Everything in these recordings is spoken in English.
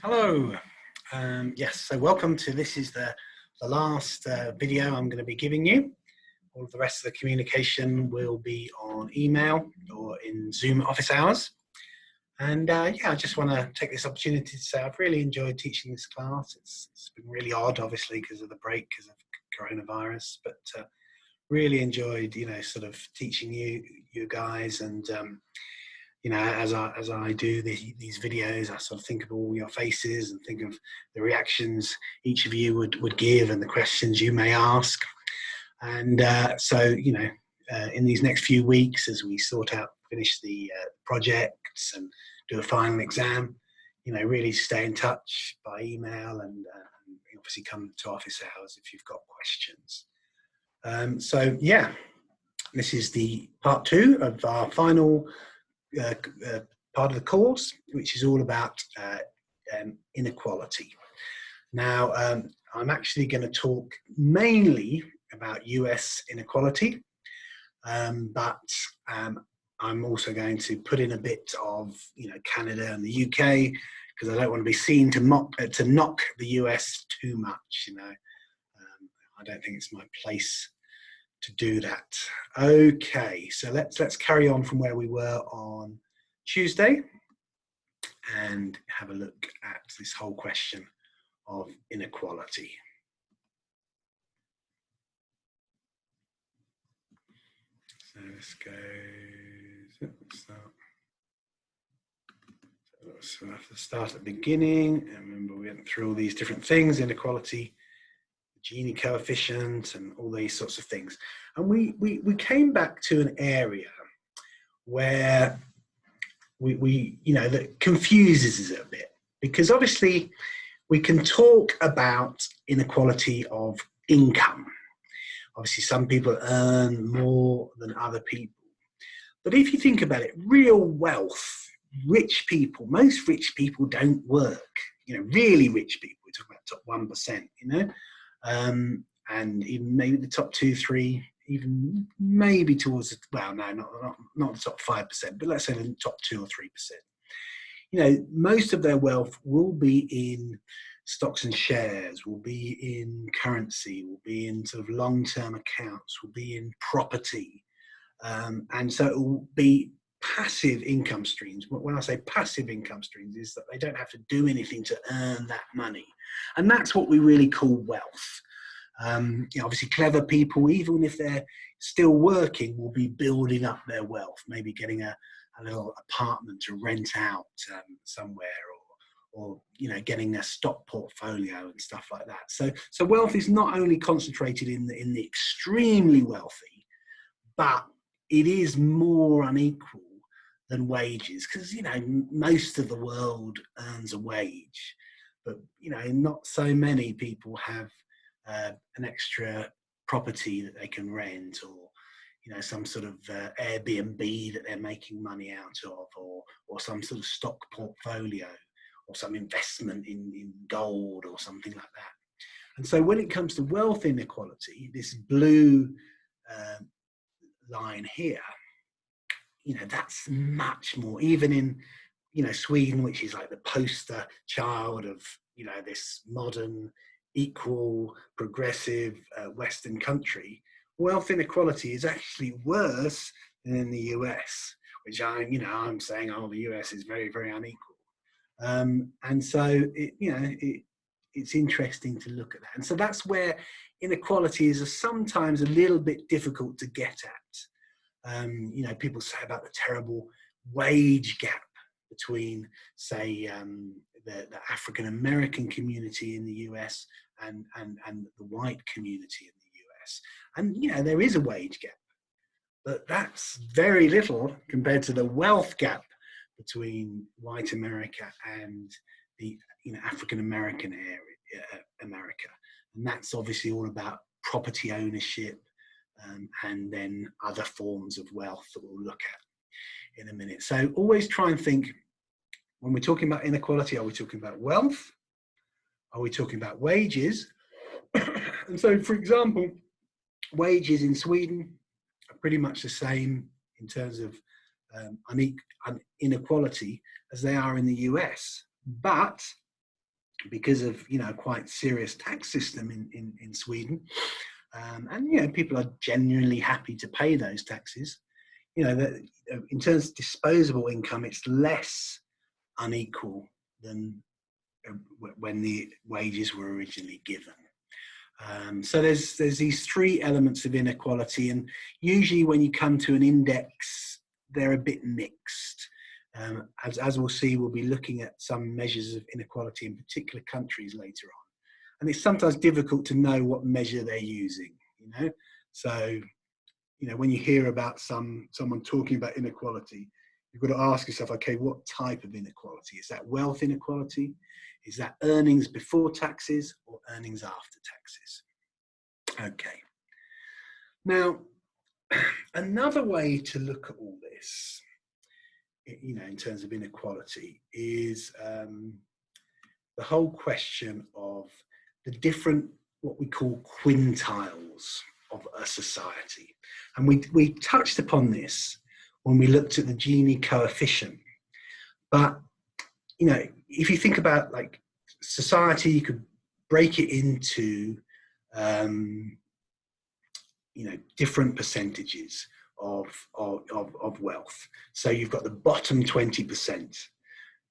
Hello. Yes, so welcome to this is the last video I'm going to be giving you. All of the rest of the communication will be on email or in Zoom office hours. And yeah, I just want to take this opportunity to say I've really enjoyed teaching this class. It's been really odd, obviously, because of the break, because of coronavirus, but really enjoyed, sort of teaching you guys. And as I do these videos, I sort of think of all your faces and think of the reactions each of you would give and the questions you may ask. And in these next few weeks, as we finish the projects and do a final exam, really stay in touch by email and obviously come to office hours if you've got questions. So yeah, this is the part 2 of our final part of the course, which is all about inequality. Now, I'm actually going to talk mainly about US inequality, but I'm also going to put in a bit of Canada and the UK, because I don't want to be seen to knock the US too much. I don't think it's my place to do that. Okay, so let's carry on from where we were on Tuesday and have a look at this whole question of inequality. So this goes, so we'll have to start at the beginning. And remember, we went through all these different things: inequality, Gini coefficient, and all these sorts of things. And we came back to an area where that confuses us a bit, because obviously we can talk about inequality of income. Obviously, some people earn more than other people. But if you think about it, real wealth, most rich people don't work. Really rich people, we're talking about top 1%, and even maybe the top 2, 3, even maybe towards, well, no, not the top 5%, but let's say the top 2 or 3%. Most of their wealth will be in stocks and shares, will be in currency, will be in sort of long-term accounts, will be in property. And so it will be passive income streams. But when I say passive income streams, is that they don't have to do anything to earn that money. And that's what we really call wealth. Obviously clever people, even if they're still working, will be building up their wealth, maybe getting a little apartment to rent out somewhere, or getting a stock portfolio and stuff like that. So wealth is not only concentrated in the extremely wealthy, but it is more unequal than wages, because most of the world earns a wage, but not so many people have an extra property that they can rent, or some sort of Airbnb that they're making money out of, or some sort of stock portfolio, or some investment in gold or something like that. And so when it comes to wealth inequality, this blue line here, that's much more, even in Sweden, which is like the poster child of this modern, equal, progressive Western country. Wealth inequality is actually worse than in the US, which I'm saying, the US is very, very unequal. And so it's interesting to look at that. And so that's where inequality is sometimes a little bit difficult to get at. People say about the terrible wage gap between, say, the African American community in the US and the white community in the US. And there is a wage gap, but that's very little compared to the wealth gap between white America and the African American America. And that's obviously all about property ownership, and then other forms of wealth that we'll look at in a minute. So always try and think, when we're talking about inequality, are we talking about wealth? Are we talking about wages? And so, for example, wages in Sweden are pretty much the same in terms of inequality as they are in the US. But because of, you know, quite serious tax system in Sweden. And, you know, people are genuinely happy to pay those taxes. You know, that in terms of disposable income, it's less unequal than when the wages were originally given. So there's these three elements of inequality, and usually when you come to an index, they're a bit mixed. As we'll see, we'll be looking at some measures of inequality in particular countries later on, and it's sometimes difficult to know what measure they're using. You know, so you know, when you hear about someone talking about inequality, you've got to ask yourself, okay, what type of inequality? Is that wealth inequality? Is that earnings before taxes or earnings after taxes? Okay. Now, another way to look at all this, you know, in terms of inequality, is the whole question of the different, what we call quintiles of a society. And we touched upon this when we looked at the Gini coefficient. But, you know, if you think about like society, you could break it into, you know, different percentages of wealth. So you've got the bottom 20%,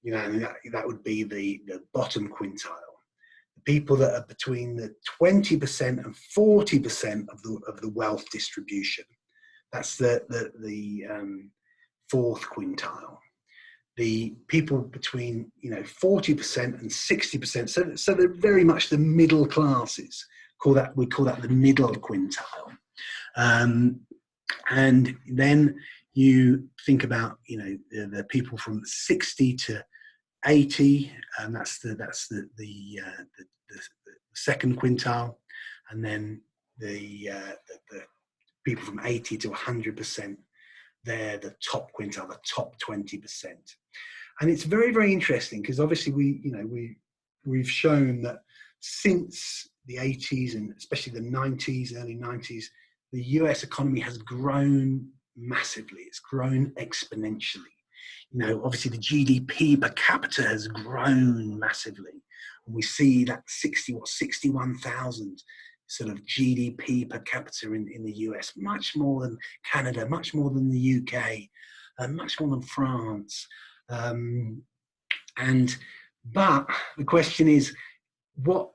you know, and that would be the bottom quintile. People that are between the 20% and 40% of the wealth distribution. That's the fourth quintile. The people between, you know, 40% and 60%. So they're very much the middle classes. We call that the middle quintile. And then you think about, you know, the people from 60 to 80, and that's the second quintile, and then the people from 80 to 100%, they're the top quintile, the top 20%. And it's very, very interesting because obviously we've shown that since the 80s and especially the 90s, early 90s, the US economy has grown massively. It's grown exponentially. You know, obviously the GDP per capita has grown massively. And we see that 61,000 sort of GDP per capita in the US, much more than Canada, much more than the UK, much more than France. But the question is, what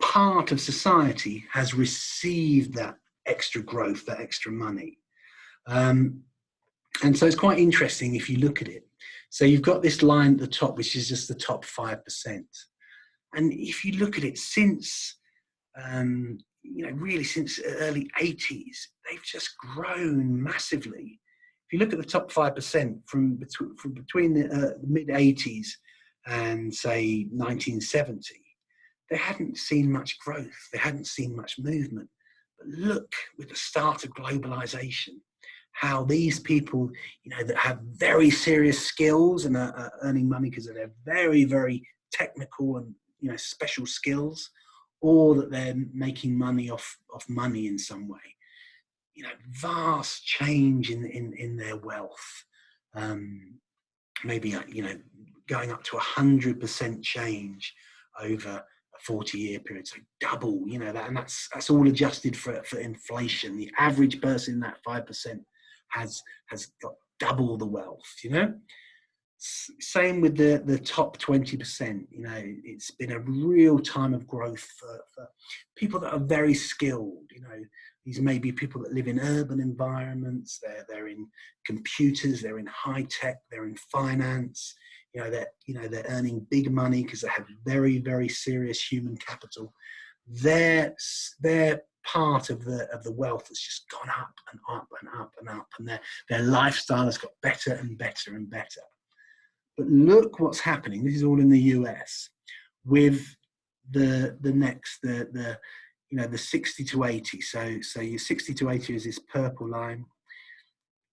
part of society has received that extra growth, that extra money? And so it's quite interesting if you look at it. So you've got this line at the top, which is just the top 5%. And if you look at it since, you know, really since the early 80s, they've just grown massively. If you look at the top 5% from between the mid 80s and say 1970, they hadn't seen much growth. They hadn't seen much movement. But look, with the start of globalization, how these people, you know, that have very serious skills and are earning money because of their very, very technical and, you know, special skills, or that they're making money off money in some way. You know, vast change in their wealth. Maybe, you know, going up to 100% change over a 40-year period, so double, you know, that, and that's all adjusted for inflation. The average person in that 5% has got double the wealth, you know. Same with the top 20%. You know, it's been a real time of growth for people that are very skilled. You know, these may be people that live in urban environments. They're in computers. They're in high tech. They're in finance. You know, they're earning big money because they have very, very serious human capital. Their part of the wealth has just gone up and up and up and up, and their lifestyle has got better and better and better. But look what's happening. This is all in the US with the you know, the 60 to 80. So your 60 to 80 is this purple line.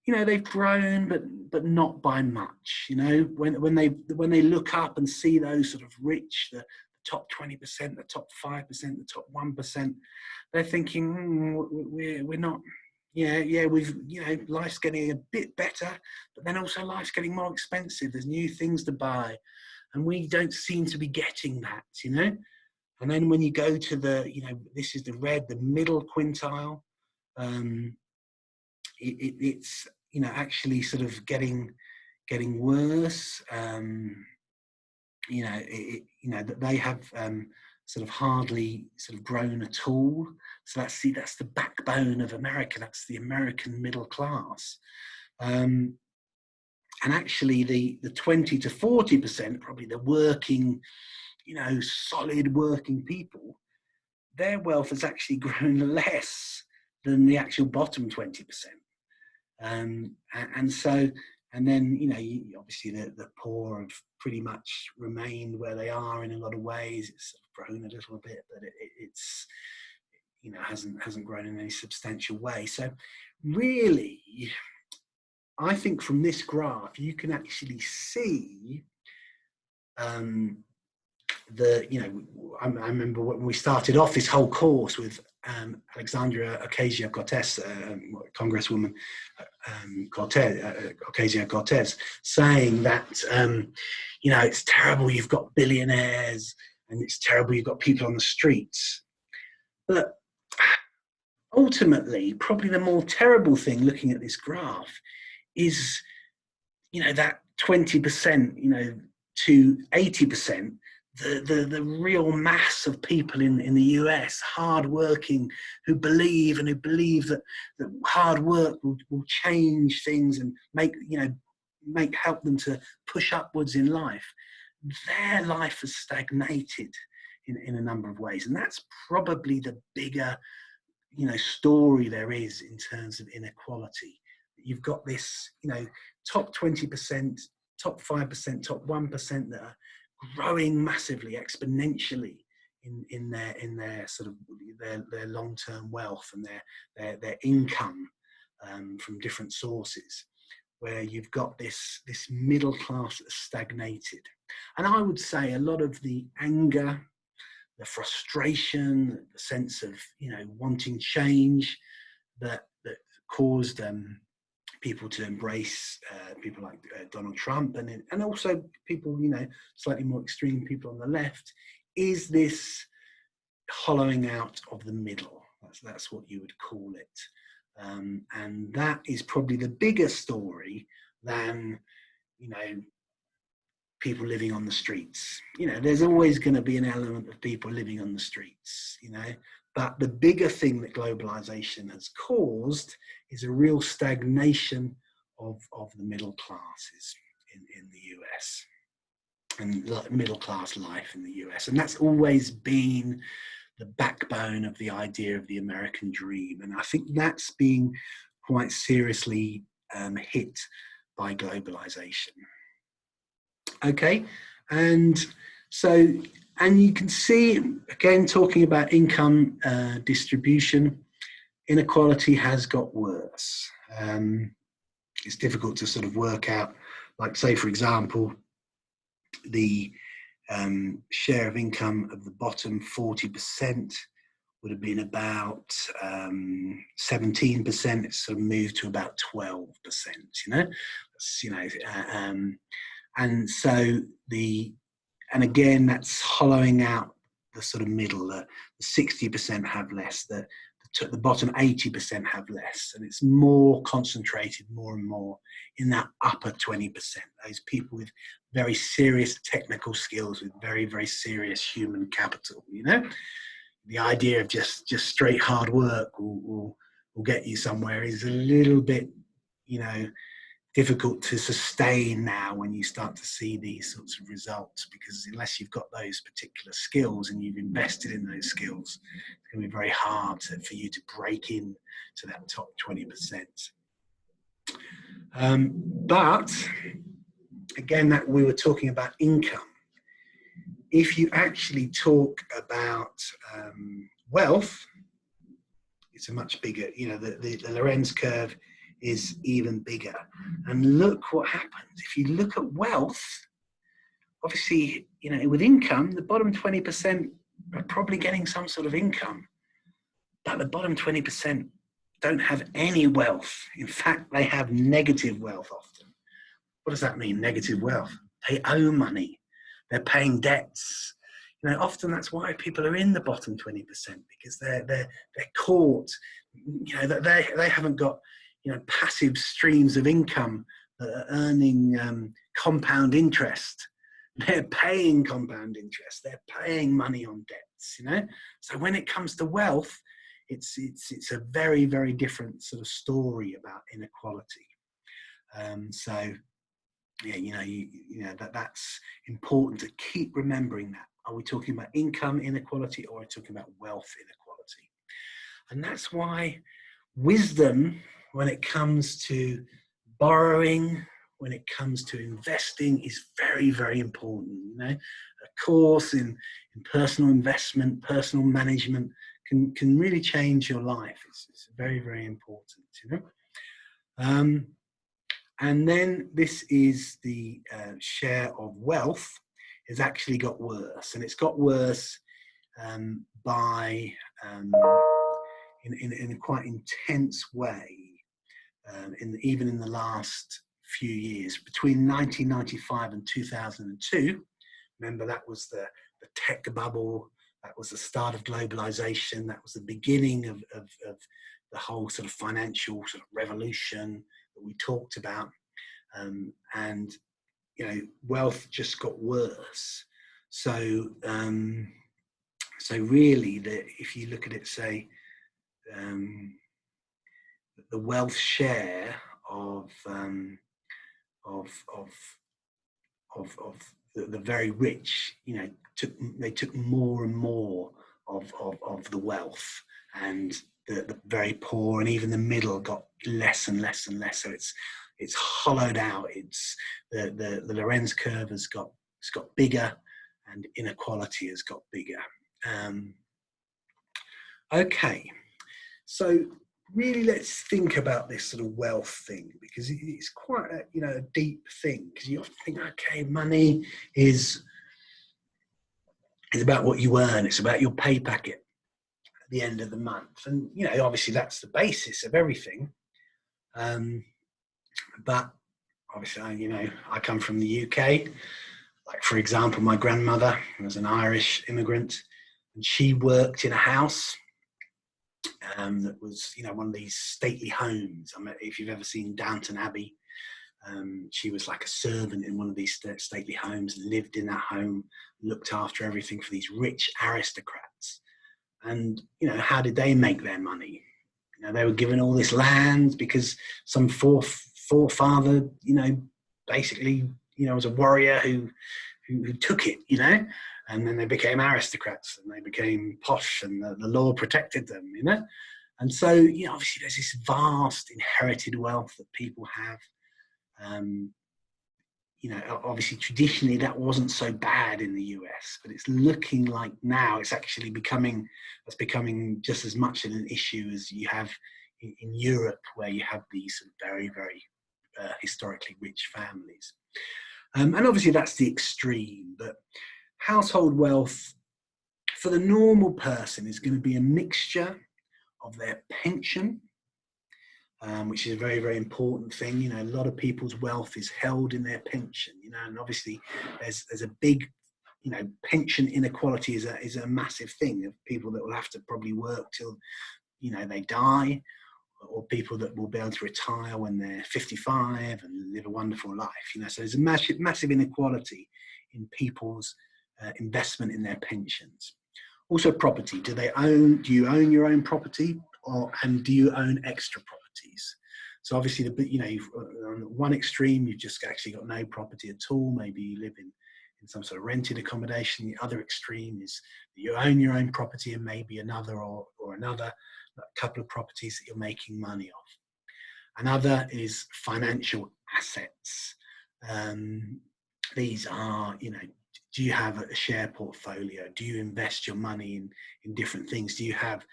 You know, they've grown, but not by much. You know, when they look up and see those sort of rich, the top 20%, the top 5%, the top 1%, they're thinking, we're not. Yeah, we've, you know, life's getting a bit better, but then also life's getting more expensive. There's new things to buy. And we don't seem to be getting that, you know. And then when you go to the, you know, this is the red, the middle quintile, it's, you know, actually sort of getting worse. You know, you know that they have sort of hardly sort of grown at all. So that's the backbone of America. That's the American middle class. And actually, the 20 to 40%, probably the working, you know, solid working people, their wealth has actually grown less than the actual bottom 20%. And so, and then, you know, obviously the poor have pretty much remained where they are in a lot of ways. It's sort of grown a little bit, but it's, you know, hasn't grown in any substantial way. So really, I think from this graph, you can actually see you know, I remember when we started off this whole course with Alexandria Ocasio-Cortez, Congresswoman Ocasio-Cortez, saying that, you know, it's terrible you've got billionaires and it's terrible you've got people on the streets. But ultimately, probably the more terrible thing looking at this graph is, you know, that 20%, you know, to 80%, the real mass of people in the US, hardworking, who believe that hard work will change things and help them to push upwards in life. Their life has stagnated in a number of ways, and that's probably the bigger, you know, story there is in terms of inequality. You've got this, you know, top 20%, top 5%, top 1% that are growing massively, exponentially in their sort of their long-term wealth and their income from different sources, where you've got this middle class that's stagnated. And I would say a lot of the anger, the frustration, the sense of, you know, wanting change that caused people to embrace people like Donald Trump, and also people, you know, slightly more extreme people on the left, is this hollowing out of the middle. That's what you would call it. And that is probably the bigger story than, you know, people living on the streets. You know, there's always going to be an element of people living on the streets, you know, but the bigger thing that globalization has caused is a real stagnation of the middle classes in the US, and middle class life in the US. And that's always been the backbone of the idea of the American dream. And I think that's being quite seriously hit by globalization. Okay, and so, and you can see, again, talking about income distribution, inequality has got worse. It's difficult to sort of work out, like, say, for example, the share of income of the bottom 40% would have been about 17%. It's sort of moved to about 12%, you know? And so and again, that's hollowing out the sort of middle. The 60% have less, the bottom 80% have less, and it's more concentrated more and more in that upper 20%, those people with very serious technical skills, with very, very serious human capital, you know? The idea of just straight hard work will get you somewhere is a little bit, you know, difficult to sustain now when you start to see these sorts of results, because unless you've got those particular skills and you've invested in those skills, it's going to be very hard for you to break in to that top 20%. But again, that we were talking about income. If you actually talk about wealth, it's a much bigger, you know, the Lorenz curve is even bigger. And look what happens. If you look at wealth, obviously, you know, with income, the bottom 20% are probably getting some sort of income, but the bottom 20% don't have any wealth. In fact, they have negative wealth often. What does that mean, negative wealth? They owe money. they're paying debts. You know, often that's why people are in the bottom 20%, because they're caught. You know, that they haven't got, you know, passive streams of income that are earning compound interest. They're paying compound interest. They're paying money on debts. You know, so when it comes to wealth, it's a very, very different sort of story about inequality. So yeah, you know that's important to keep remembering that. Are we talking about income inequality, or are we talking about wealth inequality? And that's why wisdom, when it comes to borrowing, when it comes to investing, is very, very important. You know, a course in personal investment, personal management can really change your life. It's very, very important. You know. And then this is the share of wealth has actually got worse, and it's got worse by in a quite intense way. Even in the last few years, between 1995 and 2002, remember that was the tech bubble, that was the start of globalization, that was the beginning of the whole sort of financial sort of revolution that we talked about, and you know, wealth just got worse. So so really, if you look at it, say, the wealth share of the very rich, you know, took more and more of the wealth, and the very poor and even the middle got less and less and less. So it's hollowed out. It's the Lorenz curve has got bigger, and inequality has got bigger. Okay, so really let's think about this sort of wealth thing, because it's quite a, you know, a deep thing, because you often think, okay, money is about what you earn, it's about your pay packet at the end of the month, and you know, obviously that's the basis of everything, but obviously, you know, I come from the UK. Like, for example, my grandmother was an Irish immigrant, and she worked in a house that was, you know, one of these stately homes. I mean, if you've ever seen Downton Abbey, she was like a servant in one of these stately homes, lived in that home, looked after everything for these rich aristocrats. And, you know, how did they make their money? You know, they were given all this land because some forefather, you know, basically, you know, was a warrior who took it, you know, and then they became aristocrats and they became posh, and the law protected them, you know. And so, you know, obviously there's this vast inherited wealth that people have. You know, obviously traditionally that wasn't so bad in the US, but it's looking like now it's actually becoming just as much of an issue as you have in Europe, where you have these very, very historically rich families. And obviously that's the extreme, but household wealth for the normal person is going to be a mixture of their pension, which is a very, very important thing. You know, a lot of people's wealth is held in their pension, you know, and obviously there's a big, you know, pension inequality is a massive thing of people that will have to probably work till, you know, they die, or people that will be able to retire when they're 55 and live a wonderful life, you know. So there's a massive inequality in people's investment in their pensions. Also, property. Do you own your own property, and do you own extra properties? So obviously, you know, on one extreme, you've just actually got no property at all. Maybe you live in some sort of rented accommodation. The other extreme is that you own your own property and maybe another a couple of properties that you're making money off. Another is financial assets. These are, you know, do you have a share portfolio? Do you invest your money in different things? Do you have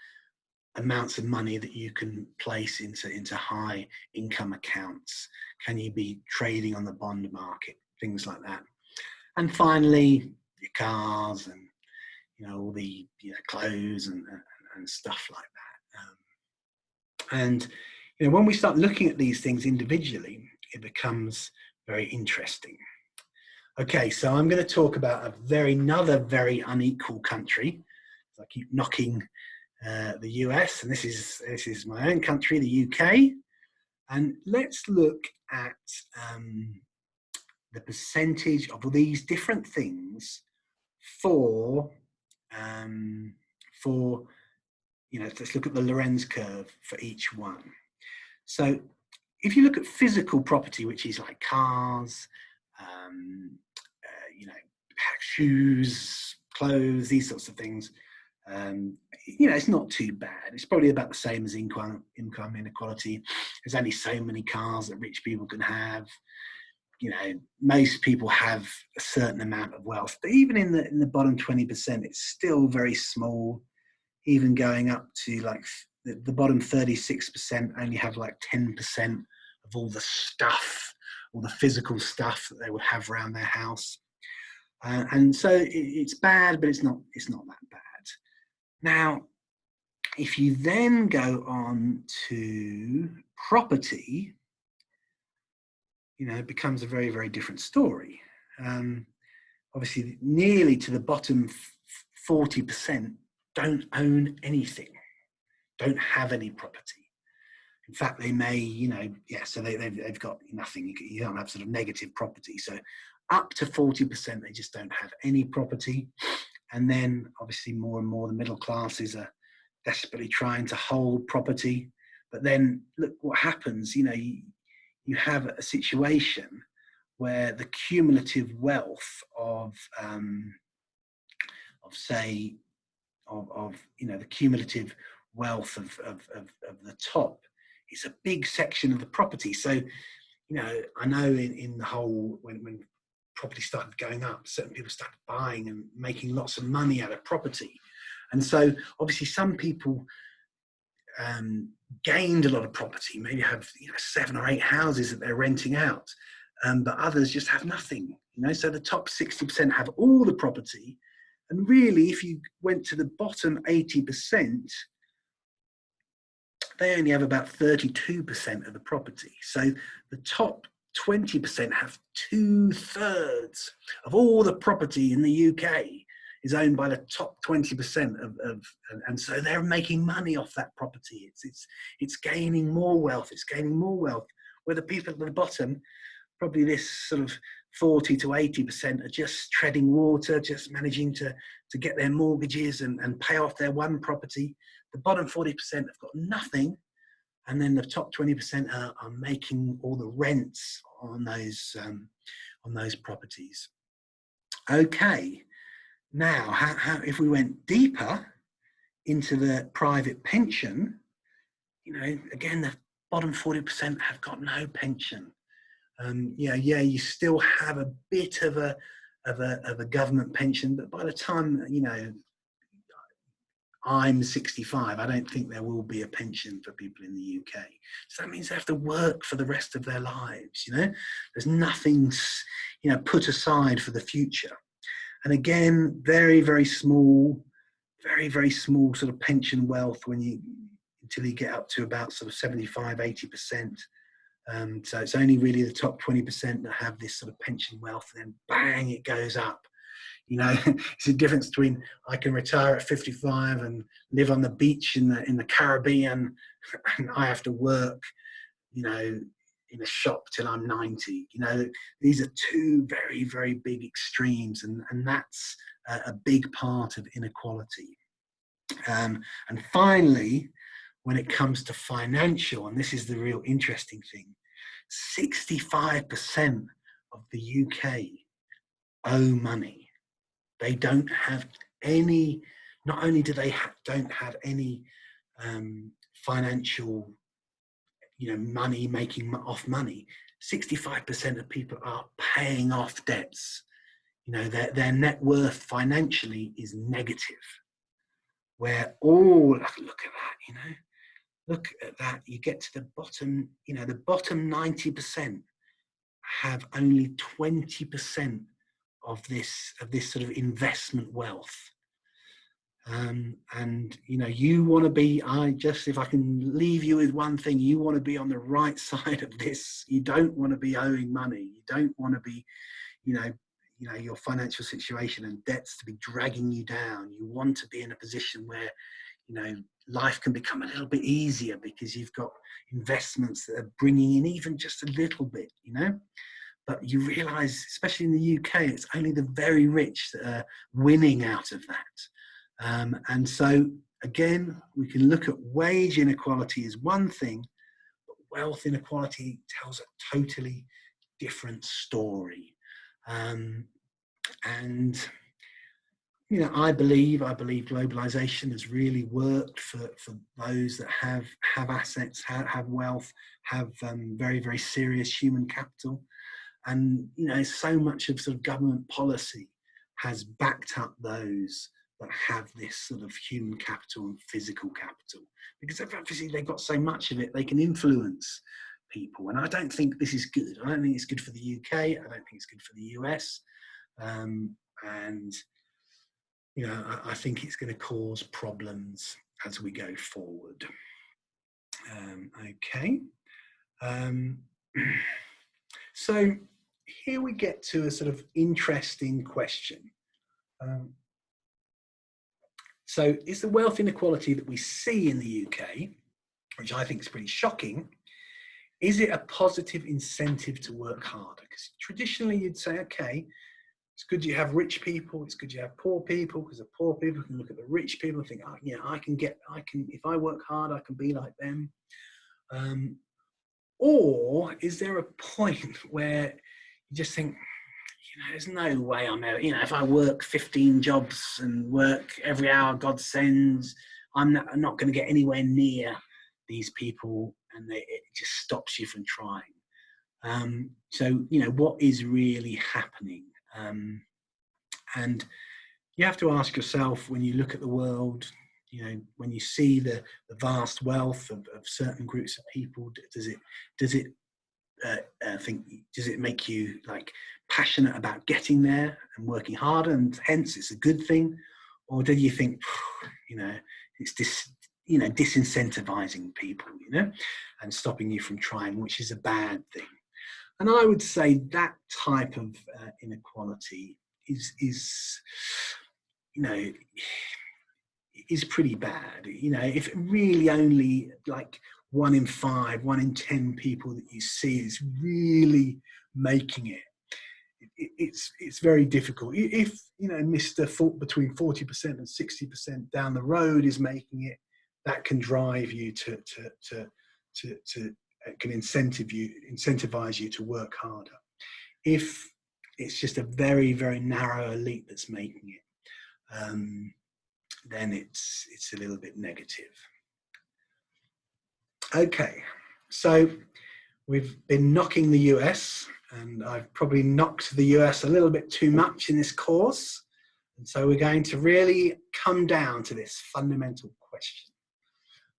amounts of money that you can place into high income accounts? Can you be trading on the bond market? Things like that. And finally, your cars and, you know, all the, you know, clothes and stuff like that. And, you know, when we start looking at these things individually, it becomes very interesting. Okay, so I'm going to talk about another very unequal country. I keep knocking the US, and this is my own country, the UK. And let's look at the percentage of these different things for for let's look at the Lorenz curve for each one. So if you look at physical property, which is like cars, shoes, clothes, these sorts of things, it's not too bad. It's probably about the same as income inequality. There's only so many cars that rich people can have. Most people have a certain amount of wealth, but even in the bottom 20%, it's still very small. Even going up to like the bottom 36% only have like 10% of all the stuff, all the physical stuff that they would have around their house. And so it's bad, but it's not that bad. Now, if you then go on to property, it becomes a very, very different story. Obviously, nearly to the bottom 40% don't own anything, don't have any property. In fact, they may, so they've got nothing. You don't have sort of negative property. So up to 40%, they just don't have any property. And then obviously more and more the middle classes are desperately trying to hold property. But then look what happens, you have a situation where the cumulative wealth of the cumulative wealth of the top is a big section of the property. So, I know in the whole, when property started going up, certain people started buying and making lots of money out of property. And so obviously some people gained a lot of property, maybe have 7 or 8 houses that they're renting out, but others just have nothing. So the top 60% have all the property, and really, if you went to the bottom 80%, they only have about 32% of the property. So the top 20% have 2/3 of all the property in the UK is owned by the top 20% and so they're making money off that property. It's gaining more wealth. It's gaining more wealth. Where the people at the bottom, probably this sort of 40 to 80% are just treading water, just managing to get their mortgages and pay off their one property. The bottom 40% have got nothing, and then the top 20% are making all the rents on those properties. Okay, now how if we went deeper into the private pension, again the bottom 40% have got no pension. You still have a bit of a government pension, but by the time I'm 65, I don't think there will be a pension for people in the UK. So that means they have to work for the rest of their lives. There's nothing put aside for the future. And again, very, very small, very, very small sort of pension wealth until you get up to about sort of 75, 80%. So it's only really the top 20% that have this sort of pension wealth, and then bang, it goes up. It's a difference between I can retire at 55 and live on the beach in the Caribbean, and I have to work, in a shop till I'm 90. These are two very, very big extremes, and that's a big part of inequality. And finally, when it comes to financial, and this is the real interesting thing, 65% of the UK owe money. They don't have any, not only do they don't have any financial, money, making off money, 65% of people are paying off debts. Their net worth financially is negative. Where look at that, look at that. You get to the bottom, the bottom 90% have only 20% of this sort of investment wealth. And you want to be, if I can leave you with one thing, you want to be on the right side of this. You don't want to be owing money. You don't want to be, you know, your financial situation and debts to be dragging you down. You want to be in a position where, you know, life can become a little bit easier because you've got investments that are bringing in even just a little bit, you know. But you realize, especially in the UK, it's only the very rich that are winning out of that. And so, again, we can look at wage inequality as one thing, but wealth inequality tells a totally different story. And you know, I believe globalization has really worked for those that have assets, have wealth, have very, very serious human capital. And, you know, so much of sort of government policy has backed up those that have this sort of human capital and physical capital, because obviously they've got so much of it, they can influence people. And I don't think this is good. I don't think it's good for the UK. I don't think it's good for the US. And you know, I think it's going to cause problems as we go forward. Okay. So here we get to a sort of interesting question. So is the wealth inequality that we see in the UK, which I think is pretty shocking, is it a positive incentive to work harder? Because traditionally you'd say, okay, it's good you have rich people, it's good you have poor people, because the poor people can look at the rich people and think, oh, yeah, if I work hard, I can be like them. Or is there a point where you just think, you know, there's no way I'm ever, you know, if I work 15 jobs and work every hour God sends, I'm not going to get anywhere near these people, and it just stops you from trying. So, you know, what is really happening? And you have to ask yourself, when you look at the world, you know, when you see the vast wealth of certain groups of people, does it make you like passionate about getting there and working harder, and hence it's a good thing? Or do you think, you know, it's disincentivizing people, you know, and stopping you from trying, which is a bad thing? And I would say that type of inequality is you know, is pretty bad. You know, if really only like 1 in 5, 1 in 10 people that you see is really making it, it's very difficult. If, you know, Mr. Between 40% and 60% down the road is making it, that can drive you to can incentivize you to work harder. If it's just a very, very narrow elite that's making it, then it's a little bit negative. Okay, so we've been knocking the US, and I've probably knocked the US a little bit too much in this course. And so we're going to really come down to this fundamental question.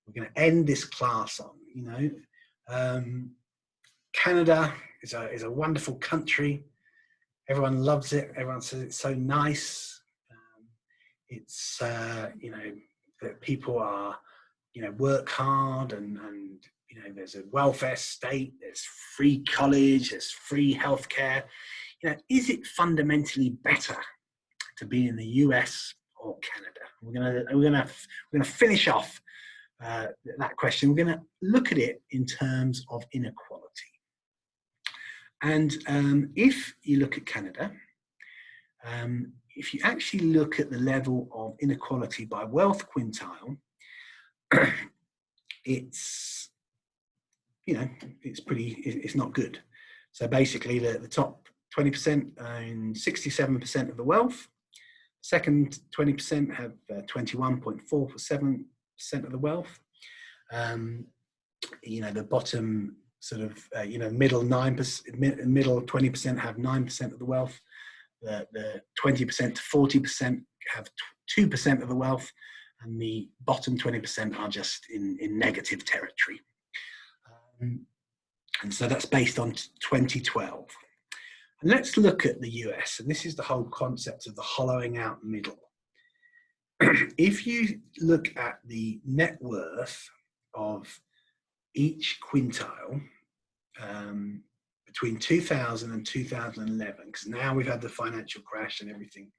We're going to end this class on, you know, Canada is a wonderful country. Everyone loves it. Everyone says it's so nice. It's, you know, that people are, you know, work hard, and you know, there's a welfare state, there's free college, there's free healthcare. You know, is it fundamentally better to be in the US or Canada? We're gonna finish off that question. We're gonna look at it in terms of inequality. And if you look at Canada, if you actually look at the level of inequality by wealth quintile, it's, you know, it's not good. So basically the top 20% own 67% of the wealth. Second 20% have 21.47% of the wealth. You know, the bottom sort of, you know, middle 20% have 9% of the wealth. The 20% to 40% have 2% of the wealth, and the bottom 20% are just in negative territory. And so that's based on 2012. And let's look at the US, and this is the whole concept of the hollowing out middle. If you look at the net worth of each quintile, between 2000 and 2011, because now we've had the financial crash and everything.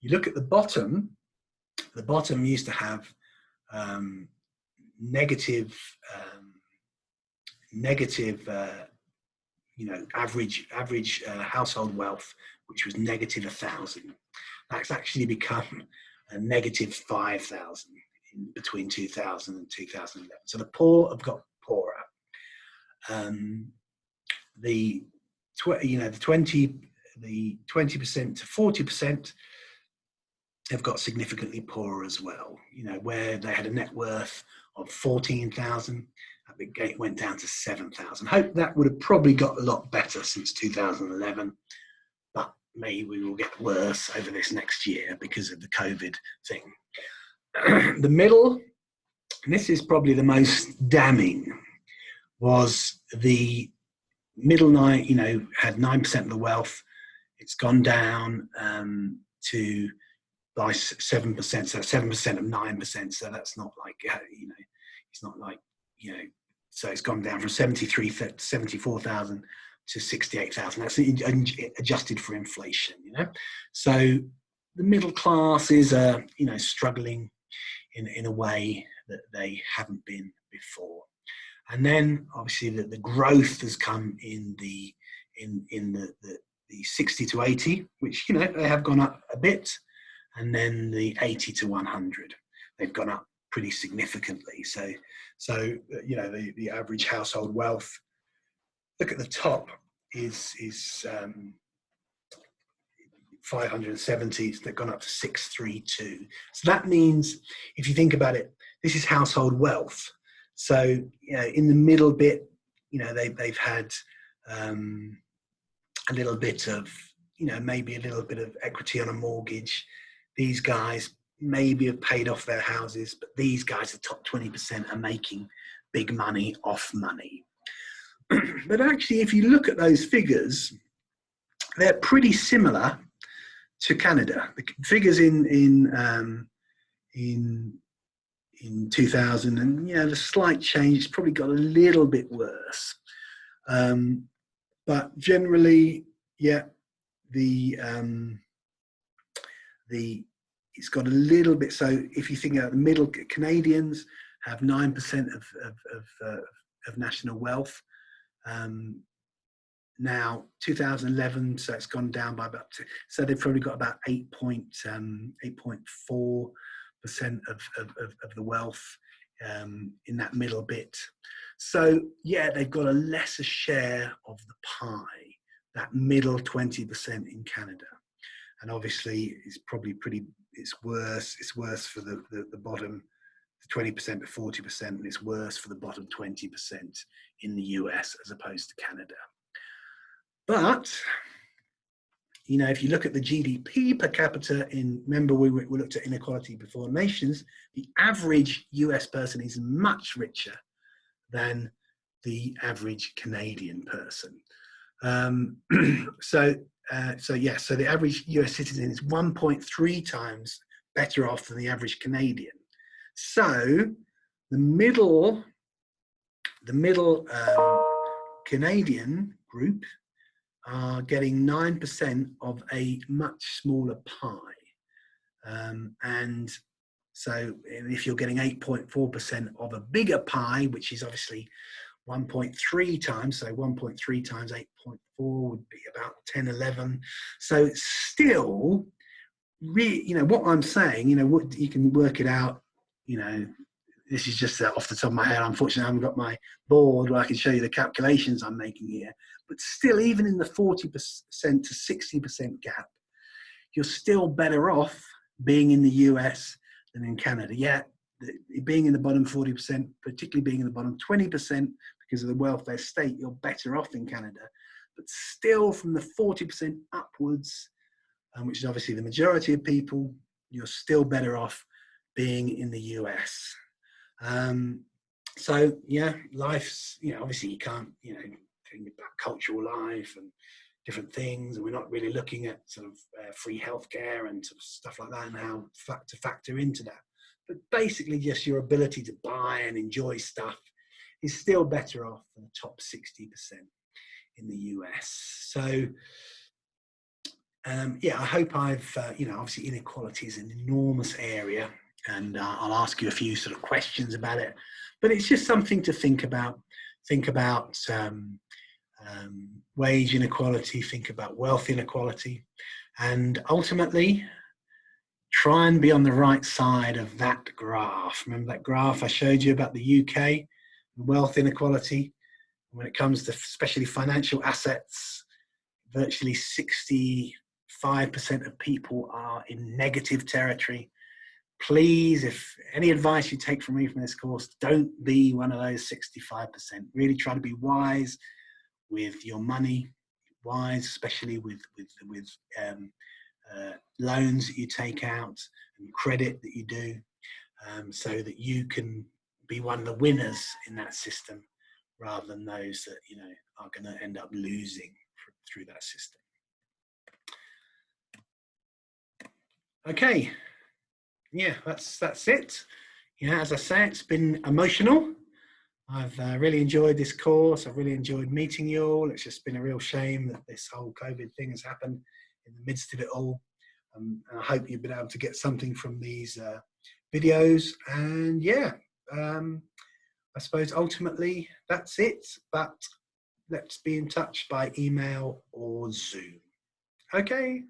You look at the bottom used to have negative, average household wealth, which was negative 1,000. That's actually become a negative 5,000 between 2000 and 2011. So the poor have got poorer. The 20% to 40% have got significantly poorer as well. Where they had a net worth of 14,000, it went down to 7,000. Hope that would have probably got a lot better since 2011, but maybe we will get worse over this next year because of the COVID thing. The middle, and this is probably the most damning, was the middle nine, had 9% of the wealth. It's gone down to by 7%, so 7% of 9%. So that's not like, it's not like, so it's gone down from 74,000 to 68,000. That's adjusted for inflation, So the middle classes are, struggling in a way that they haven't been before. And then obviously the growth has come in the 60 to 80, which, they have gone up a bit. And then the 80 to 100, they've gone up pretty significantly. So the average household wealth, look at the top, is 570. They've gone up to 632. So that means, if you think about it, this is household wealth. So in the middle bit, they've had a little bit of, maybe a little bit of equity on a mortgage. These guys maybe have paid off their houses, but these guys, the top 20%, are making big money off money. But actually, if you look at those figures, they're pretty similar to Canada. The figures in 2000, and the slight change, it's probably got a little bit worse. But generally, it's got a little bit. So if you think about the middle, Canadians have 9% of national wealth. Now 2011, so it's gone down by about so they've probably got about 8.4% of the wealth in that middle bit. So they've got a lesser share of the pie, that middle 20% in Canada. And obviously it's probably it's worse for the bottom 20% to 40%, and it's worse for the bottom 20% in the US as opposed to Canada. But, if you look at the GDP per capita remember we looked at inequality before nations, the average US person is much richer than the average Canadian person. So the average US citizen is 1.3 times better off than the average Canadian. So the middle Canadian group are getting 9% of a much smaller pie. And so if you're getting 8.4% of a bigger pie, which is obviously 1.3 times, so 1.3 times 8.4 would be about 10, 11. So it's still, what I'm saying, what you can work it out, this is just off the top of my head. Unfortunately, I haven't got my board where I can show you the calculations I'm making here. But still, even in the 40% to 60% gap, you're still better off being in the US than in Canada. Being in the bottom 40%, particularly being in the bottom 20%, because of the welfare state, you're better off in Canada. But still, from the 40% upwards, which is obviously the majority of people, you're still better off being in the US. So life's, obviously you can't, think about cultural life and different things, and we're not really looking at sort of free healthcare and sort of stuff like that and how to factor into that. But basically, just your ability to buy and enjoy stuff is still better off than the top 60%. in the US. So yeah, I hope I've, obviously inequality is an enormous area, and I'll ask you a few sort of questions about it, but it's just something to think about. Think about wage inequality, think about wealth inequality, and ultimately try and be on the right side of that graph. Remember that graph I showed you about the UK, wealth inequality? When it comes to especially financial assets, virtually 65% of people are in negative territory. Please, if any advice you take from me from this course, don't be one of those 65%. Really try to be wise with your money, wise, especially with loans that you take out and credit that you do, so that you can be one of the winners in that system, rather than those that are going to end up losing through that system. Okay, yeah, that's it. As I say, it's been emotional. I've really enjoyed this course. I've really enjoyed meeting you all. It's just been a real shame that this whole COVID thing has happened in the midst of it all. And I hope you've been able to get something from these videos. And yeah, I suppose ultimately that's it. But let's be in touch by email or Zoom. Okay.